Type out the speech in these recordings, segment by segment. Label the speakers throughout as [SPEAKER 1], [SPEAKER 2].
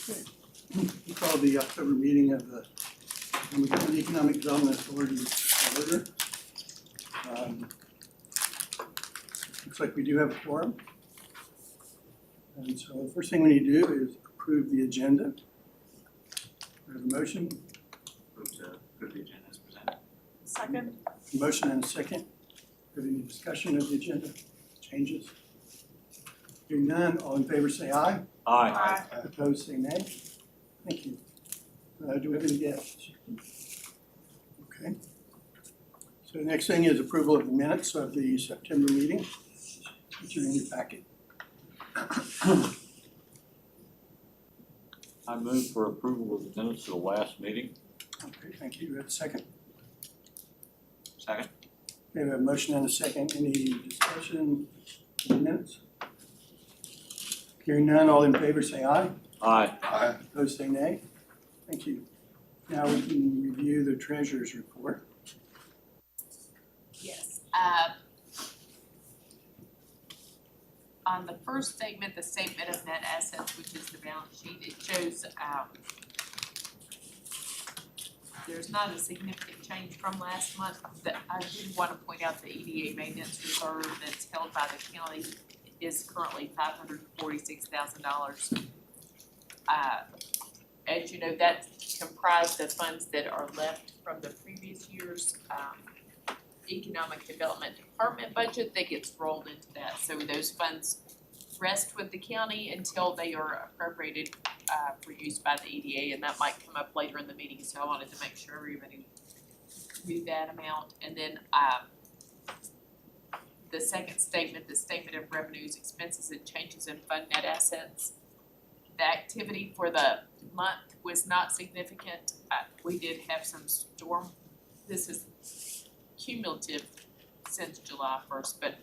[SPEAKER 1] Okay. We call the October meeting of the Montgomery Economic Development Authority to order. Looks like we do have a quorum. And so the first thing we need to do is approve the agenda. We have a motion.
[SPEAKER 2] Move to approve the agenda as presented.
[SPEAKER 3] Second.
[SPEAKER 1] Motion and a second. Have any discussion of the agenda? Changes? Hearing none, all in favor say aye.
[SPEAKER 3] Aye.
[SPEAKER 1] Opposed say nay. Thank you. Do we have any guests? Okay. So the next thing is approval of the minutes of the September meeting, which are in your packet.
[SPEAKER 4] I move for approval of the minutes of the last meeting.
[SPEAKER 1] Okay, thank you. We have a second.
[SPEAKER 2] Second.
[SPEAKER 1] Okay, we have a motion and a second. Any discussion of the minutes? Hearing none, all in favor say aye.
[SPEAKER 4] Aye.
[SPEAKER 2] Aye.
[SPEAKER 1] Opposed say nay. Thank you. Now we can review the treasurer's report.
[SPEAKER 3] Yes. On the first statement, the statement of net assets, which is the balance sheet, it shows there's not a significant change from last month. I did want to point out the EDA maintenance reserve that's held by the county is currently $546,000. As you know, that's comprised of funds that are left from the previous year's economic development department budget that gets rolled into that. So those funds rest with the county until they are appropriated for use by the EDA, and that might come up later in the meeting, so I wanted to make sure everybody knew that amount. And then the second statement, the statement of revenues, expenses, and changes in fund net assets. The activity for the month was not significant. We did have some this is cumulative since July 1st, but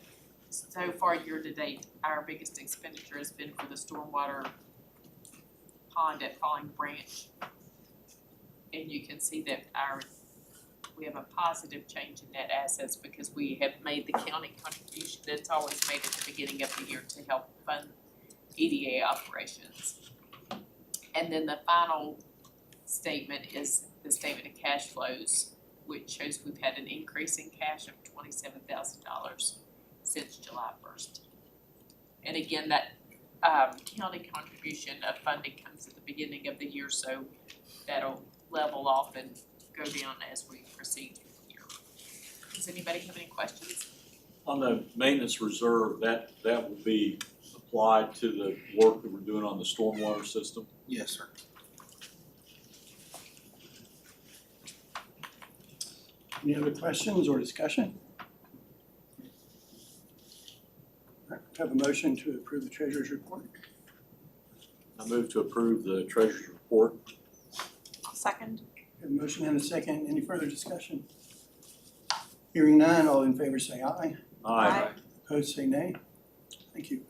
[SPEAKER 3] so far year to date, our biggest expenditure has been for the stormwater pond at Falling Branch. And you can see that we have a positive change in net assets because we have made the county contribution that's always made at the beginning of the year to help fund EDA operations. And then the final statement is the statement of cash flows, which shows we've had an increase in cash of $27,000 since July 1st. And again, that county contribution of funding comes at the beginning of the year, so that'll level off and go down as we proceed through the year. Does anybody have any questions?
[SPEAKER 4] On the maintenance reserve, that will be applied to the work that we're doing on the stormwater system?
[SPEAKER 2] Yes, sir.
[SPEAKER 1] Any other questions or discussion? All right, have a motion to approve the treasurer's report.
[SPEAKER 4] I move to approve the treasurer's report.
[SPEAKER 3] Second.
[SPEAKER 1] Have a motion and a second. Any further discussion? Hearing none, all in favor say aye.
[SPEAKER 4] Aye.
[SPEAKER 1] Opposed say nay. Thank you.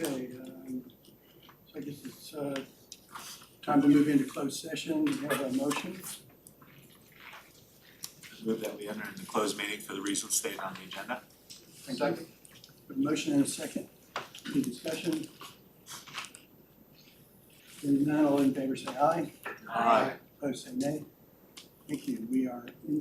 [SPEAKER 1] Okay, so I guess it's time to move into closed session. We have a motion.
[SPEAKER 2] Move that we enter into closed meeting for the reasons stated on the agenda.
[SPEAKER 1] Thank you. A motion and a second. Any discussion? Hearing none, all in favor say aye.
[SPEAKER 2] Aye.
[SPEAKER 1] Opposed say nay. Thank you. We are in